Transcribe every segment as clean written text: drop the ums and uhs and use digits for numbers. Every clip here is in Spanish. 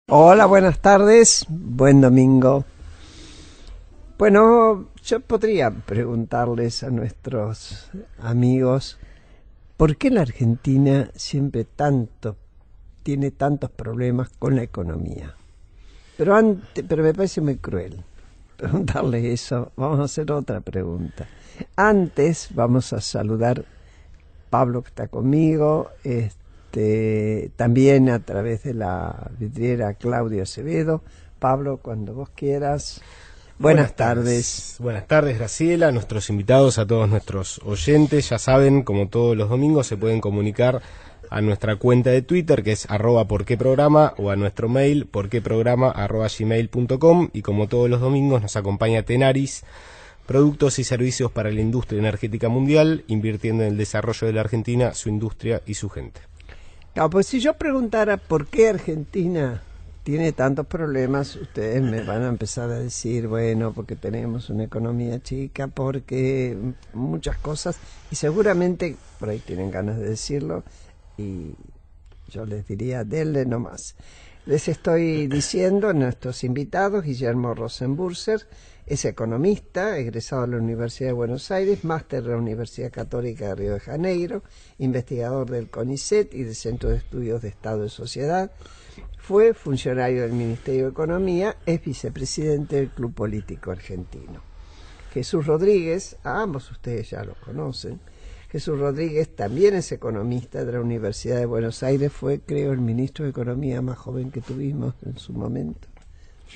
Hola, buenas tardes, buen domingo. Bueno, yo podría preguntarles a nuestros amigos, ¿por qué la Argentina siempre tiene tantos problemas con la economía? Pero me parece muy cruel preguntarles eso. Vamos a hacer otra pregunta. Antes vamos a saludar Pablo, que está conmigo, también a través de la vidriera Claudio Acevedo. Pablo, cuando vos quieras. Buenas tardes. Buenas tardes, Graciela, a nuestros invitados, a todos nuestros oyentes. Ya saben, como todos los domingos, se pueden comunicar a nuestra cuenta de Twitter, que es @porqueprograma, o a nuestro mail, porqueprograma@gmail.com. Y como todos los domingos, nos acompaña Tenaris, productos y servicios para la industria energética mundial, invirtiendo en el desarrollo de la Argentina, su industria y su gente. No, pues si yo preguntara por qué Argentina tiene tantos problemas, ustedes me van a empezar a decir, bueno, porque tenemos una economía chica, porque muchas cosas, y seguramente por ahí tienen ganas de decirlo, y yo les diría, denle nomás. Les estoy diciendo a nuestros invitados, Guillermo Rosenburser es economista, egresado de la Universidad de Buenos Aires, máster de la Universidad Católica de Río de Janeiro, investigador del CONICET y del Centro de Estudios de Estado y Sociedad. Fue funcionario del Ministerio de Economía, es vicepresidente del Club Político Argentino. Jesús Rodríguez, a ambos ustedes ya los conocen. Jesús Rodríguez también es economista de la Universidad de Buenos Aires, fue, creo, el ministro de Economía más joven que tuvimos en su momento.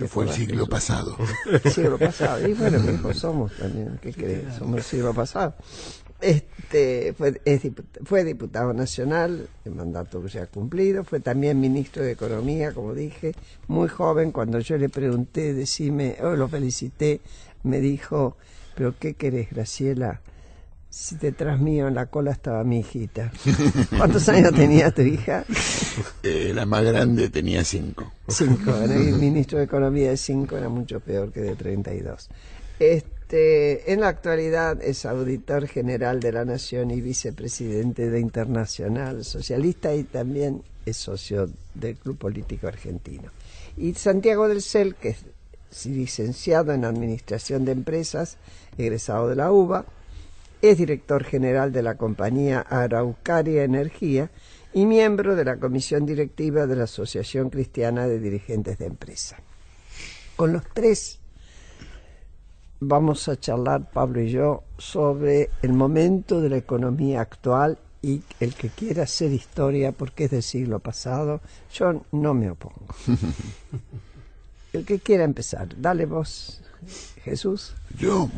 Fue el siglo pasado. El siglo pasado. Y bueno, viejos somos también, ¿qué crees? Somos el siglo pasado. Fue diputado nacional, el mandato que ya ha cumplido, fue también ministro de Economía, como dije, muy joven. Cuando yo le pregunté, lo felicité, me dijo, ¿pero qué querés, Graciela? Si detrás mío en la cola estaba mi hijita. ¿Cuántos años tenía tu hija? La más grande tenía 5. 5. El ministro de Economía de 5 era mucho peor que de 32. En la actualidad es auditor general de la Nación y vicepresidente de Internacional Socialista, y también es socio del Club Político Argentino. Y Santiago del Cel, que es licenciado en Administración de Empresas, egresado de la UBA, es director general de la compañía Araucaria Energía y miembro de la comisión directiva de la Asociación Cristiana de Dirigentes de Empresa. Con los tres vamos a charlar, Pablo y yo, sobre el momento de la economía actual, y el que quiera hacer historia, porque es del siglo pasado, yo no me opongo. El que quiera empezar, dale vos, Jesús. Yo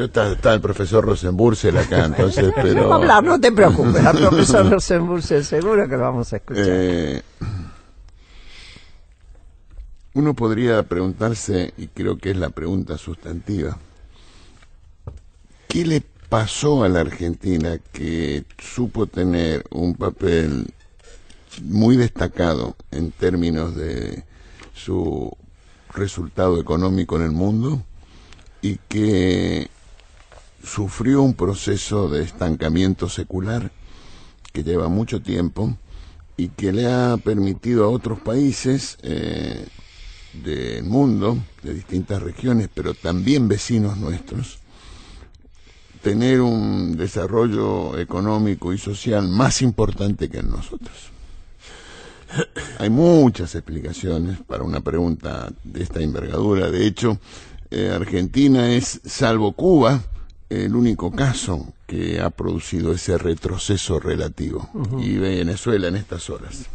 está el profesor Rosenburser acá, entonces, pero... Vamos a hablar, no te preocupes, al profesor Rosenburser seguro que lo vamos a escuchar. Uno podría preguntarse, y creo que es la pregunta sustantiva, ¿qué le pasó a la Argentina que supo tener un papel muy destacado en términos de su resultado económico en el mundo y que sufrió un proceso de estancamiento secular que lleva mucho tiempo y que le ha permitido a otros países del mundo, de distintas regiones, pero también vecinos nuestros, tener un desarrollo económico y social más importante que en nosotros? Hay muchas explicaciones para una pregunta de esta envergadura. De hecho, Argentina es, salvo Cuba, el único caso que ha producido ese retroceso relativo. Y Venezuela en estas horas.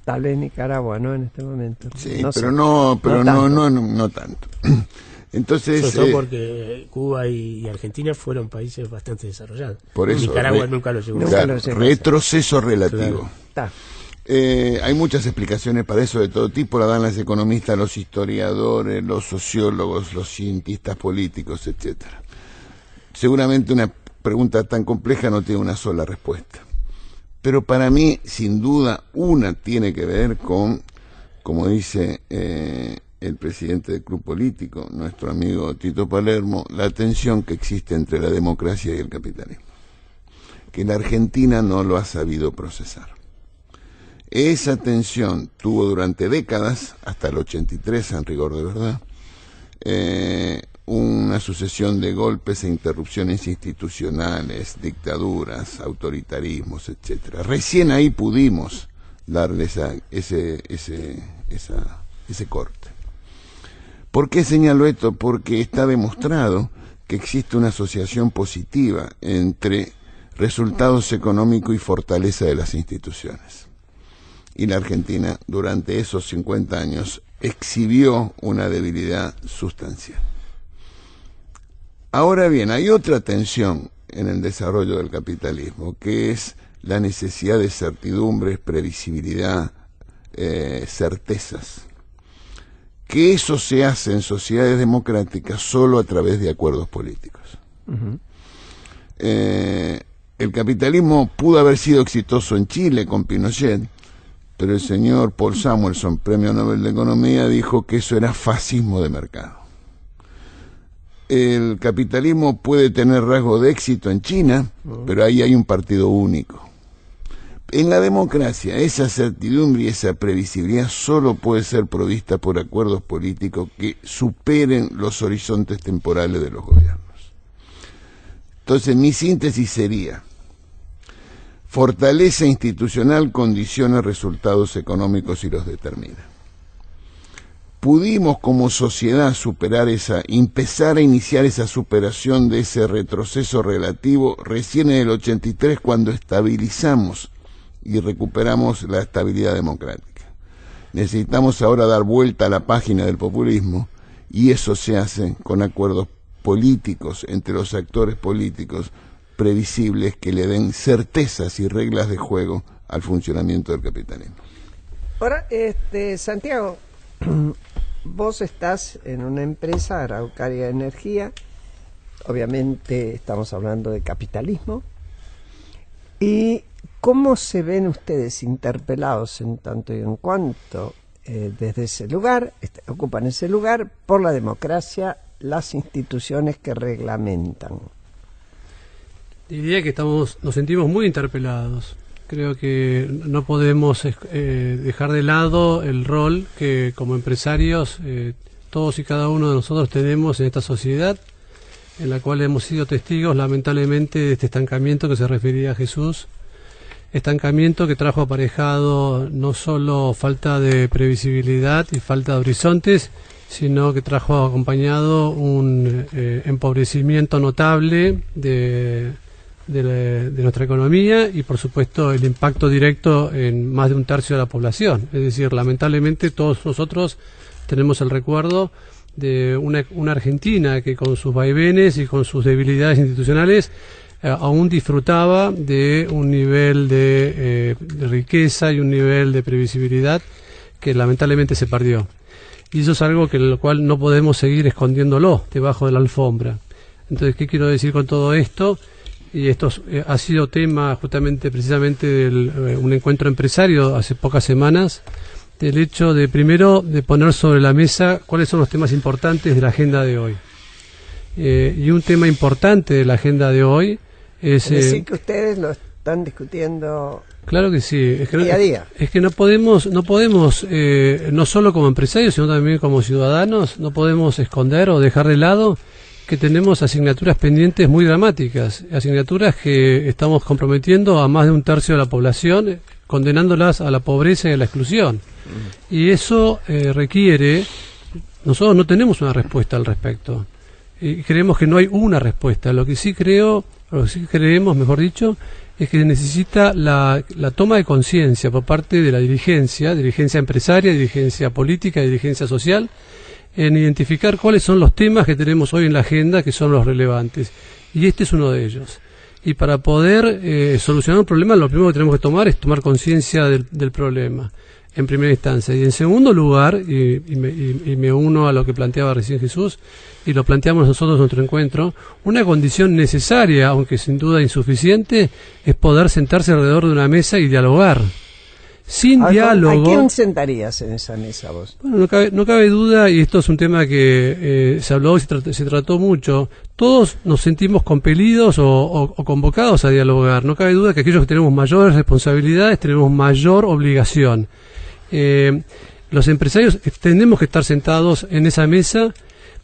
Tal vez Nicaragua, ¿no? En este momento. Sí, no no tanto. Entonces, sobre todo porque Cuba y Argentina fueron países bastante desarrollados. Por eso, Nicaragua nunca lo llegó. Retroceso relativo. Claro. Hay muchas explicaciones para eso de todo tipo, la dan los economistas, los historiadores, los sociólogos, los cientistas políticos, etcétera. Seguramente una pregunta tan compleja no tiene una sola respuesta. Pero para mí, sin duda, una tiene que ver con, como dice el presidente del Club Político, nuestro amigo Tito Palermo, la tensión que existe entre la democracia y el capitalismo, que la Argentina no lo ha sabido procesar. Esa tensión tuvo durante décadas, hasta el 83 en rigor de verdad, una sucesión de golpes e interrupciones institucionales, dictaduras, autoritarismos, etcétera. Recién ahí pudimos darle ese corte. ¿Por qué señalo esto? Porque está demostrado que existe una asociación positiva entre resultados económicos y fortaleza de las instituciones. Y la Argentina, durante esos 50 años, exhibió una debilidad sustancial. Ahora bien, hay otra tensión en el desarrollo del capitalismo, que es la necesidad de certidumbres, previsibilidad, certezas. Que eso se hace en sociedades democráticas solo a través de acuerdos políticos. Uh-huh. El capitalismo pudo haber sido exitoso en Chile con Pinochet, pero el señor Paul Samuelson, Premio Nobel de Economía, dijo que eso era fascismo de mercado. El capitalismo puede tener rasgo de éxito en China, pero ahí hay un partido único. En la democracia, esa certidumbre y esa previsibilidad solo puede ser provista por acuerdos políticos que superen los horizontes temporales de los gobiernos. Entonces, mi síntesis sería: fortaleza institucional condiciona resultados económicos y los determina. Pudimos como sociedad empezar a iniciar esa superación de ese retroceso relativo recién en el 83, cuando estabilizamos y recuperamos la estabilidad democrática. Necesitamos ahora dar vuelta a la página del populismo, y eso se hace con acuerdos políticos entre los actores políticos previsibles que le den certezas y reglas de juego al funcionamiento del capitalismo. Ahora, Santiago, vos estás en una empresa, Araucaria Energía, obviamente estamos hablando de capitalismo, y ¿cómo se ven ustedes interpelados en tanto y en cuanto desde ese lugar, ocupan ese lugar, por la democracia, las instituciones que reglamentan? Diría que nos sentimos muy interpelados. Creo que no podemos dejar de lado el rol que como empresarios todos y cada uno de nosotros tenemos en esta sociedad, en la cual hemos sido testigos lamentablemente de este estancamiento que se refería a Jesús. Estancamiento que trajo aparejado no solo falta de previsibilidad y falta de horizontes, sino que trajo acompañado un empobrecimiento notable de nuestra economía y, por supuesto, el impacto directo en más de un tercio de la población. Es decir, lamentablemente todos nosotros tenemos el recuerdo de una Argentina que, con sus vaivenes y con sus debilidades institucionales, aún disfrutaba de un nivel de riqueza y un nivel de previsibilidad que lamentablemente se perdió. Y eso es algo que lo cual no podemos seguir escondiéndolo debajo de la alfombra. Entonces, ¿qué quiero decir con todo esto? Y esto ha sido tema precisamente de un encuentro empresario hace pocas semanas, del hecho de, primero, de poner sobre la mesa cuáles son los temas importantes de la agenda de hoy. Y un tema importante de la agenda de hoy es decir, que ustedes lo están discutiendo. Claro que sí, es que día a día. Es que no podemos, no solo como empresarios, sino también como ciudadanos, no podemos esconder o dejar de lado que tenemos asignaturas pendientes muy dramáticas, asignaturas que estamos comprometiendo a más de un tercio de la población, condenándolas a la pobreza y a la exclusión. Y eso requiere, nosotros no tenemos una respuesta al respecto. Y creemos que no hay una respuesta. Lo que sí creemos, mejor dicho, es que necesita la toma de conciencia por parte de la dirigencia empresaria, dirigencia política, dirigencia social, en identificar cuáles son los temas que tenemos hoy en la agenda que son los relevantes. Y este es uno de ellos. Y para poder solucionar un problema, lo primero que tenemos que tomar es tomar conciencia del problema, en primera instancia. Y en segundo lugar, y me uno a lo que planteaba recién Jesús, y lo planteamos nosotros en nuestro encuentro, una condición necesaria, aunque sin duda insuficiente, es poder sentarse alrededor de una mesa y dialogar. sin diálogo. ¿A quién sentarías en esa mesa vos? Bueno, no cabe duda, y esto es un tema que se habló y se trató mucho. Todos nos sentimos compelidos o convocados a dialogar. No cabe duda que aquellos que tenemos mayores responsabilidades tenemos mayor obligación. Los empresarios tenemos que estar sentados en esa mesa,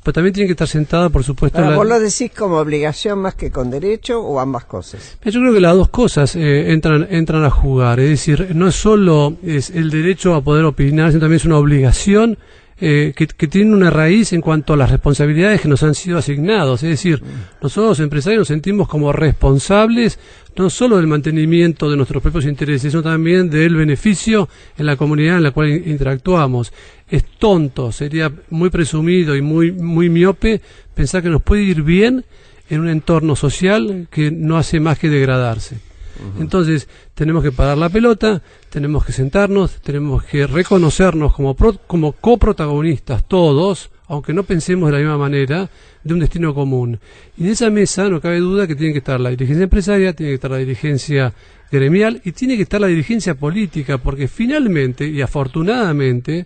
pero también tienen que estar sentados, por supuesto. ¿Vos lo decís como obligación más que con derecho o ambas cosas? Yo creo que las dos cosas entran a jugar. Es decir, no es solo es el derecho a poder opinar, sino también es una obligación que tiene una raíz en cuanto a las responsabilidades que nos han sido asignados. Es decir, nosotros los empresarios nos sentimos como responsables no solo del mantenimiento de nuestros propios intereses, sino también del beneficio en la comunidad en la cual interactuamos. Es tonto, sería muy presumido y muy miope pensar que nos puede ir bien en un entorno social que no hace más que degradarse. Entonces, tenemos que parar la pelota, tenemos que sentarnos, tenemos que reconocernos como coprotagonistas todos, aunque no pensemos de la misma manera, de un destino común. Y en esa mesa no cabe duda que tiene que estar la dirigencia empresaria, tiene que estar la dirigencia gremial y tiene que estar la dirigencia política, porque finalmente y afortunadamente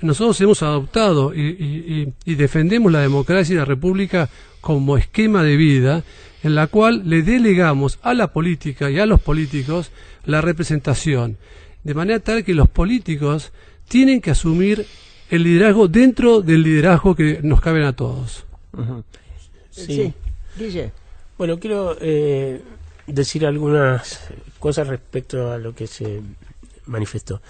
nosotros hemos adoptado y defendemos la democracia y la república como esquema de vida en la cual le delegamos a la política y a los políticos la representación, de manera tal que los políticos tienen que asumir el liderazgo dentro del liderazgo que nos caben a todos. Sí, Guille. Bueno, quiero decir algunas cosas respecto a lo que se manifestó.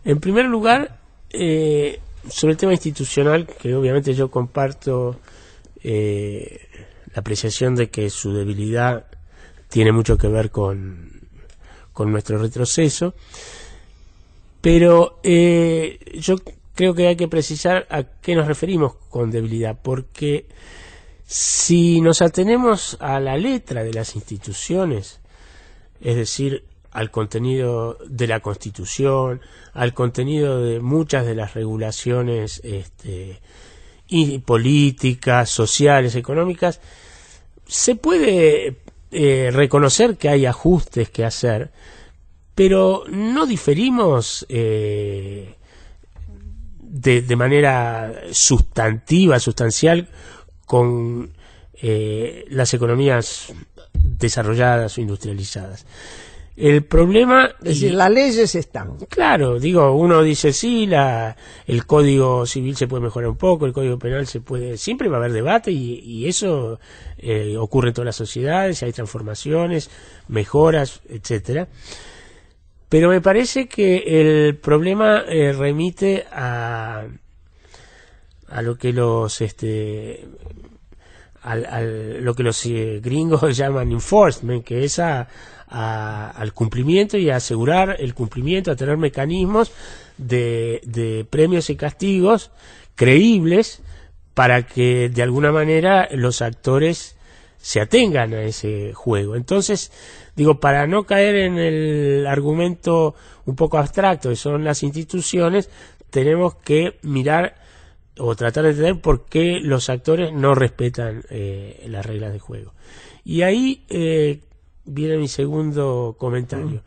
En primer lugar, sobre el tema institucional, que obviamente yo comparto la apreciación de que su debilidad tiene mucho que ver con nuestro retroceso, pero yo creo que hay que precisar a qué nos referimos con debilidad, porque si nos atenemos a la letra de las instituciones, es decir, al contenido de la Constitución, al contenido de muchas de las regulaciones y políticas, sociales, económicas, se puede reconocer que hay ajustes que hacer, pero no diferimos de manera sustancial con las economías desarrolladas o industrializadas. El problema... Es decir, las leyes están. Claro, digo, uno dice sí, el Código Civil se puede mejorar un poco, el Código Penal se puede... Siempre va a haber debate y eso ocurre en todas las sociedades, hay transformaciones, mejoras, etcétera. Pero me parece que el problema remite a lo que los lo que los gringos llaman enforcement, que es al cumplimiento y a asegurar el cumplimiento, a tener mecanismos de premios y castigos creíbles para que de alguna manera los actores se atengan a ese juego. Entonces, digo, para no caer en el argumento un poco abstracto que son las instituciones, tenemos que mirar o tratar de entender por qué los actores no respetan las reglas de juego. Y ahí viene mi segundo comentario.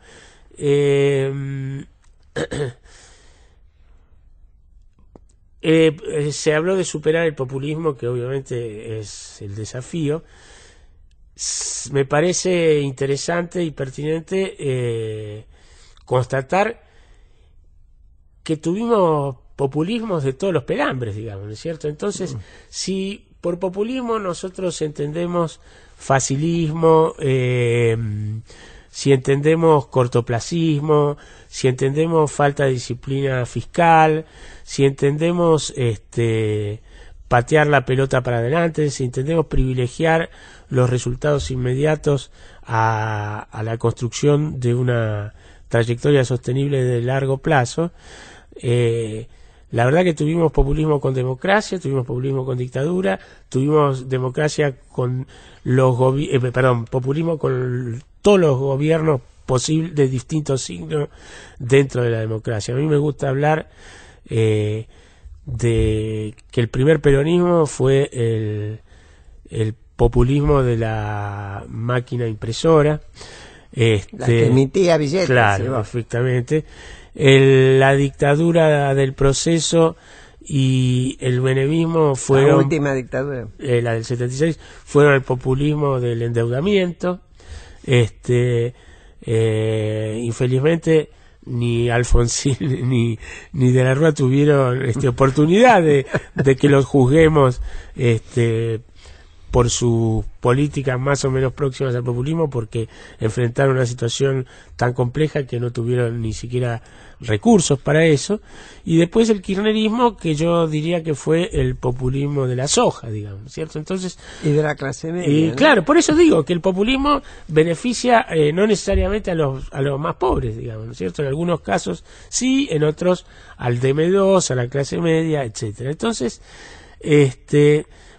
Se habló de superar el populismo, que obviamente es el desafío. Me parece interesante y pertinente constatar que tuvimos populismos de todos los pelambres, digamos, ¿no es cierto? Entonces, si por populismo nosotros entendemos facilismo, si entendemos cortoplacismo, si entendemos falta de disciplina fiscal, si entendemos patear la pelota para adelante, si entendemos privilegiar los resultados inmediatos a la construcción de una trayectoria sostenible de largo plazo, la verdad que tuvimos populismo con democracia, tuvimos populismo con dictadura, tuvimos democracia con populismo con todos los gobiernos posibles de distintos signos dentro de la democracia. A mí me gusta hablar de que el primer peronismo fue el populismo de la máquina impresora, La que emitía billetes. Claro, efectivamente. La dictadura del proceso y el menemismo fueron... La última dictadura. La del 76, fueron el populismo del endeudamiento. Infelizmente ni Alfonsín ni de la Rúa tuvieron oportunidad de que los juzguemos por sus políticas más o menos próximas al populismo, porque enfrentaron una situación tan compleja que no tuvieron ni siquiera recursos para eso. Y después el kirchnerismo, que yo diría que fue el populismo de la soja, digamos, ¿cierto? Entonces, y de la clase media, y ¿no? claro, por eso digo que el populismo beneficia no necesariamente a los más pobres, digamos, ¿no es cierto? En algunos casos sí, en otros al DM2, a la clase media, etcétera. Entonces,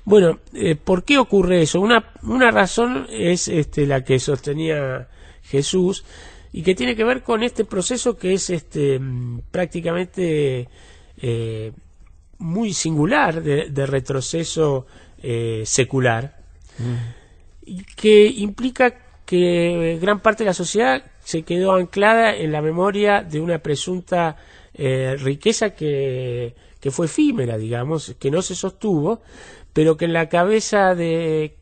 bueno, ¿por qué ocurre eso? Una razón es la que sostenía Jesús, y que tiene que ver con este proceso que es prácticamente muy singular de retroceso secular, y que implica que gran parte de la sociedad se quedó anclada en la memoria de una presunta riqueza que fue efímera, digamos, que no se sostuvo, pero que en la cabeza de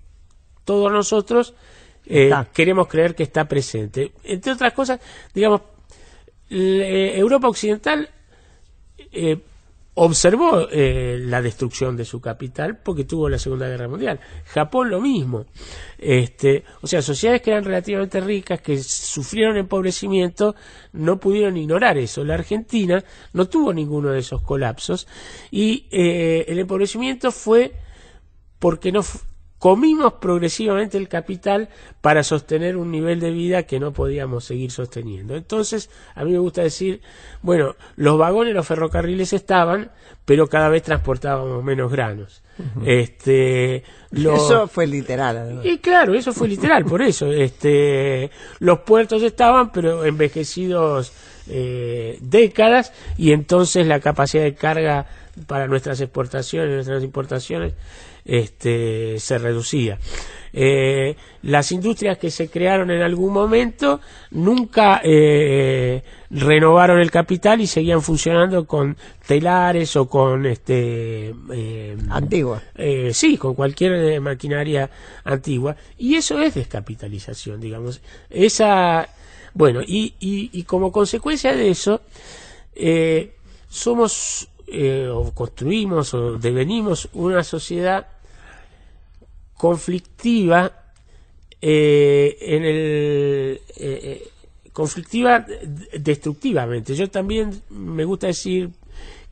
todos nosotros queremos creer que está presente. Entre otras cosas, digamos, Europa Occidental observó la destrucción de su capital porque tuvo la Segunda Guerra Mundial. Japón lo mismo. O sea, sociedades que eran relativamente ricas, que sufrieron empobrecimiento, no pudieron ignorar eso. La Argentina no tuvo ninguno de esos colapsos, y el empobrecimiento fue porque no comimos progresivamente el capital para sostener un nivel de vida que no podíamos seguir sosteniendo. Entonces, a mí me gusta decir, bueno, los vagones, los ferrocarriles estaban, pero cada vez transportábamos menos granos. Eso fue literal, además. Y claro, eso fue literal, por eso. Los puertos estaban, pero envejecidos décadas, y entonces la capacidad de carga para nuestras exportaciones, nuestras importaciones, se reducía. Las industrias que se crearon en algún momento nunca renovaron el capital y seguían funcionando con telares o con antigua. Sí, con cualquier maquinaria antigua, y eso es descapitalización, digamos. Bueno, y como consecuencia de eso, somos o construimos o devenimos una sociedad conflictiva, conflictiva destructivamente. Yo también me gusta decir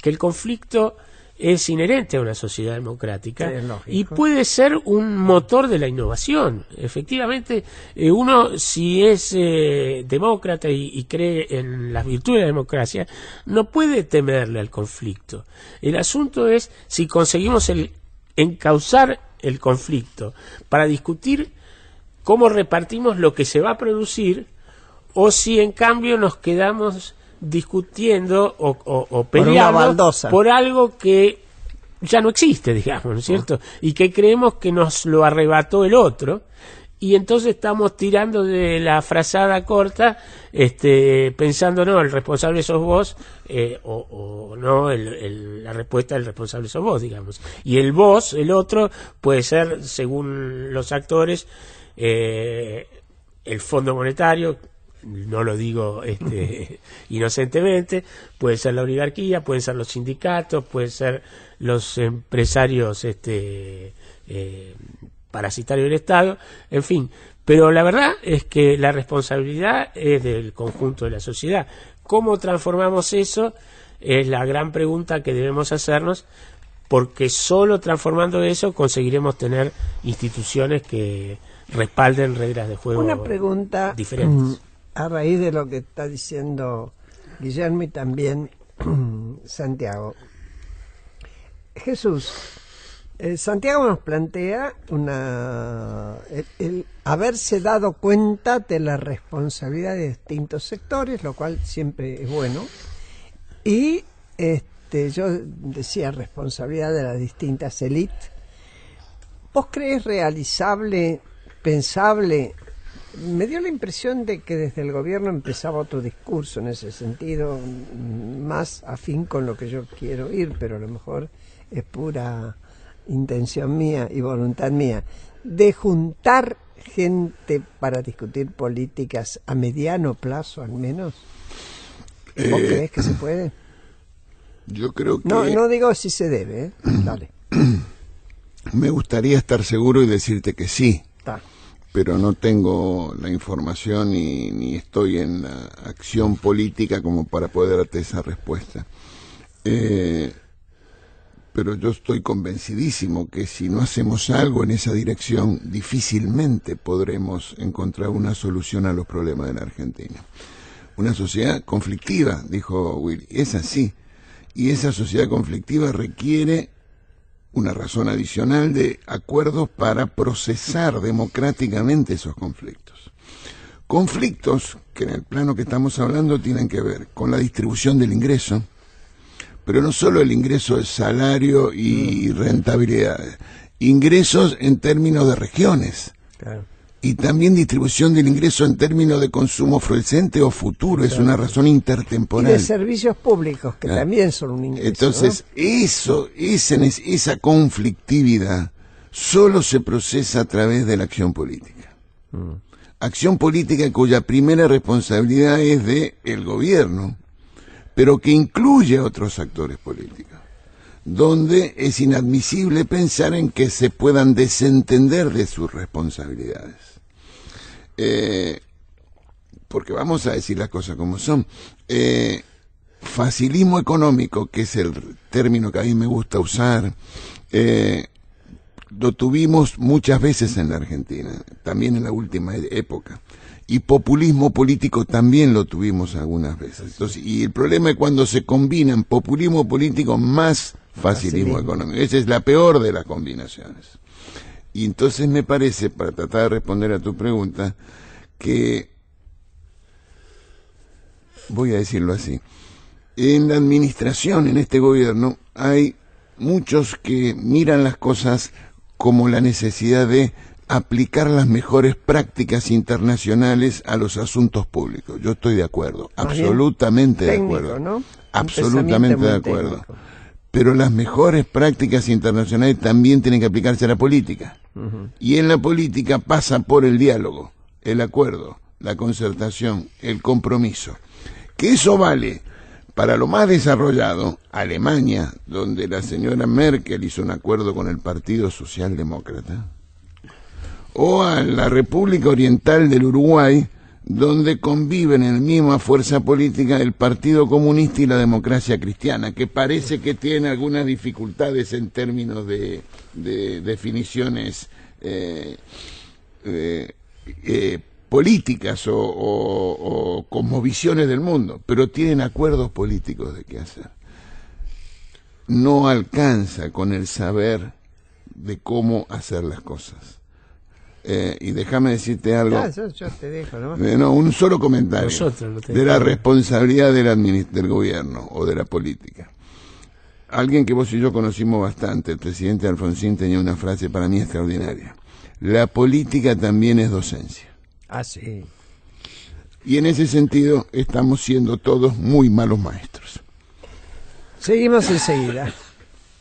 que el conflicto es inherente a una sociedad democrática, y puede ser un motor de la innovación. Efectivamente, uno, si es demócrata y cree en las virtudes de la democracia, no puede temerle al conflicto. El asunto es si conseguimos encauzar el conflicto para discutir cómo repartimos lo que se va a producir, o si en cambio nos quedamos discutiendo o peleando por algo que ya no existe, digamos, ¿no es cierto? Y que creemos que nos lo arrebató el otro, y entonces estamos tirando de la frazada corta, pensando, no, el responsable sos vos, o no, la respuesta del responsable sos vos, digamos. Y el vos, el otro, puede ser, según los actores, el Fondo Monetario, no lo digo inocentemente, puede ser la oligarquía, pueden ser los sindicatos, pueden ser los empresarios parasitarios del Estado, en fin. Pero la verdad es que la responsabilidad es del conjunto de la sociedad. ¿Cómo transformamos eso? Es la gran pregunta que debemos hacernos, porque solo transformando eso conseguiremos tener instituciones que respalden reglas de juego Una pregunta diferentes. A raíz de lo que está diciendo Guillermo y también Santiago. Jesús, Santiago nos plantea el haberse dado cuenta de la responsabilidad de distintos sectores, lo cual siempre es bueno, y yo decía responsabilidad de las distintas élites. ¿Vos crees realizable, pensable, me dio la impresión de que desde el gobierno empezaba otro discurso en ese sentido, más afín con lo que yo quiero ir, pero a lo mejor es pura intención mía y voluntad mía, de juntar gente para discutir políticas a mediano plazo al menos. ¿Vos crees que se puede? Yo creo que... No digo si se debe, ¿eh? Dale. Me gustaría estar seguro y decirte que sí. Está. Pero no tengo la información ni estoy en la acción política como para poder darte esa respuesta. Pero yo estoy convencidísimo que si no hacemos algo en esa dirección, difícilmente podremos encontrar una solución a los problemas de la Argentina. Una sociedad conflictiva, dijo Willy, es así. Y esa sociedad conflictiva requiere una razón adicional de acuerdos para procesar democráticamente esos conflictos. Conflictos que en el plano que estamos hablando tienen que ver con la distribución del ingreso, pero no solo el ingreso de salario y rentabilidades, ingresos en términos de regiones. Claro. Y también distribución del ingreso en términos de consumo presente o futuro, es una razón intertemporal. Y de servicios públicos, que también son un ingreso. Entonces, esa conflictividad solo se procesa a través de la acción política. Acción política cuya primera responsabilidad es del gobierno, pero que incluye a otros actores políticos, donde es inadmisible pensar en que se puedan desentender de sus responsabilidades. Porque vamos a decir las cosas como son. Facilismo económico, que es el término que a mí me gusta usar, lo tuvimos muchas veces en la Argentina, también en la última época. Y populismo político también lo tuvimos algunas veces. Entonces, y el problema es cuando se combinan populismo político más facilismo económico. Esa es la peor de las combinaciones. Y entonces me parece, para tratar de responder a tu pregunta, que, voy a decirlo así, en la administración, en este gobierno, hay muchos que miran las cosas como la necesidad de aplicar las mejores prácticas internacionales a los asuntos públicos. Yo estoy de acuerdo, absolutamente de acuerdo, ¿no? Absolutamente de acuerdo. Técnico. Pero las mejores prácticas internacionales también tienen que aplicarse a la política. Y en la política pasa por el diálogo, el acuerdo, la concertación, el compromiso. Que eso vale para lo más desarrollado, Alemania, donde la señora Merkel hizo un acuerdo con el Partido Socialdemócrata, o a la República Oriental del Uruguay, donde conviven en la misma fuerza política el Partido Comunista y la Democracia Cristiana, que parece que tiene algunas dificultades en términos de definiciones políticas o cosmovisiones del mundo, pero tienen acuerdos políticos de qué hacer. No alcanza con el saber de cómo hacer las cosas. Y déjame decirte algo. Yo te dejo, ¿no? No, un solo comentario de la dejamos. responsabilidad del gobierno o de la política. Alguien que vos y yo conocimos bastante, el presidente Alfonsín, tenía una frase para mí extraordinaria: la política también es docencia. Ah, sí. Y en ese sentido estamos siendo todos muy malos maestros. Seguimos enseguida.